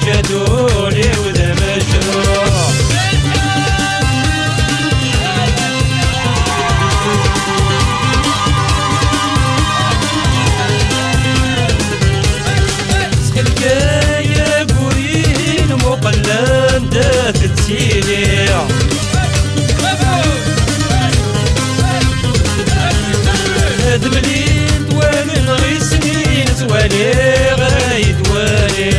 تجادولي وذا مجروح. سكلكايا قورين مقلن دات تسيلي هاد مليت توالي غي سنين توالي غاي توالي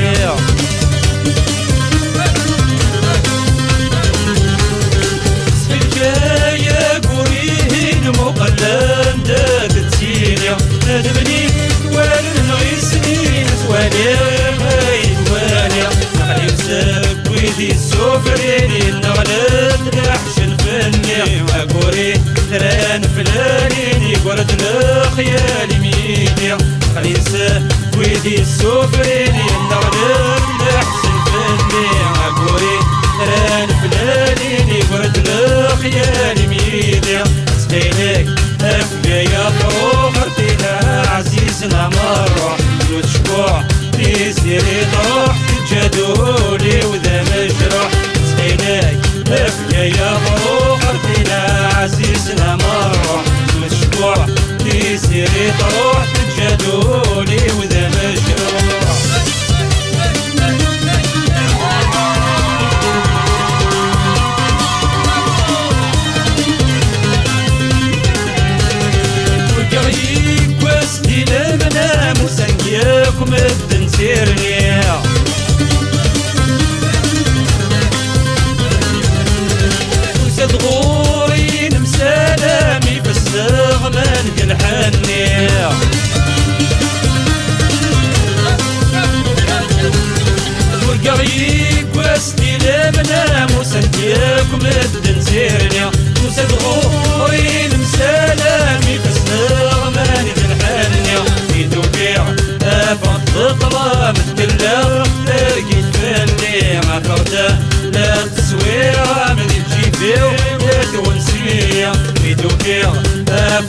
سكلكايا قورين مقلن دات تسيلي هاد مليت توالي غي سنين توالي غاي توالي نخلي بسب ويدي السوفريني نغلط نحشن فني وقوري تران فلانيني قرد لخيالي ميدي خلي بسب ويدي السوفريني نغلط نحشن فني وقوري تران فلانيني قرد لخيالي ميدي سقيلك أفقايا طوخرتينا عزيزنا مرة وتشبوع تيسيري طروح تجادولي وذا مجروح سقيلك أفقايا طوخرتينا عزيزنا مرة وتشبوع تيسيري طروح تجادولي وذا مجروح. مسنجيكم الدنسيرني وسد غورين مسلامي في السغمان قلحني ورقعيك وسدي لمنا مسنجيكم الدنسيرني وسد غورين مسلامي في السغمان قلحني تطلع متكلم ترقي تفني ما فرده لا تسويرة من الجيفي ولا تونسية ميدوكير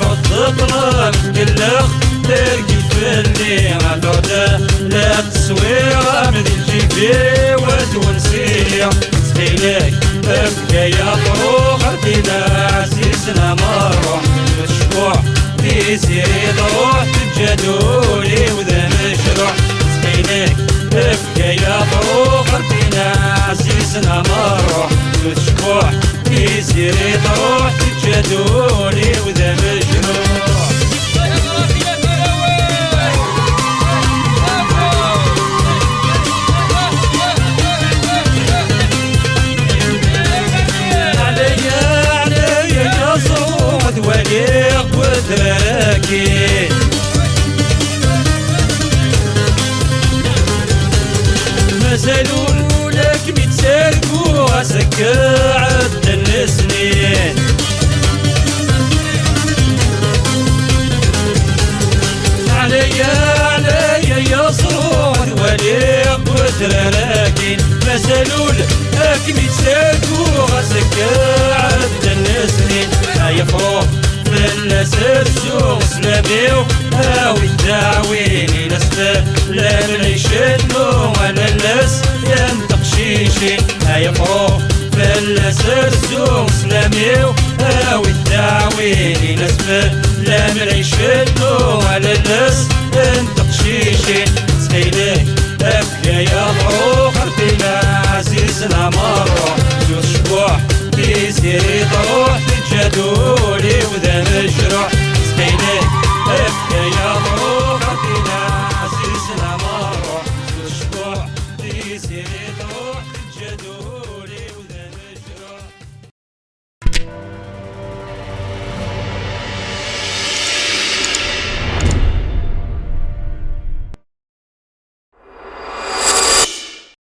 فرد تطلع متكلم ترقي تفني ما فرده لا تسويرة من الجيفي وتونسية سخيلك أفكايا طروختنا عزيزنا مرة مشبوع في سيري ضروح تجادولي وذا مشروع سقيلك أفكايا طروختنا عزيزنا مرة مشبوع في سيري ضروح تجادولي وذا مشروع. وليق وتراكي مسالوا لك متسالكوا سكا عد السنين عليا يا صوت وليق وتراكي مسالوا لك متسالكوا سكا عد السنين يفروح فلس السوق سلاميو هاوي الدعويني لسه لا نعيش النوم ولا الناس ينطق شيشي يفروح فلس السوق سلاميو هاوي الدعويني لسه لا نعيش النوم ولا الناس ينطق شيشي سقيلك أفكايا طروختنا عزيزنا مرة شبوع في سيري طروح تجادولي وذا مجروح سقيلك أفكايا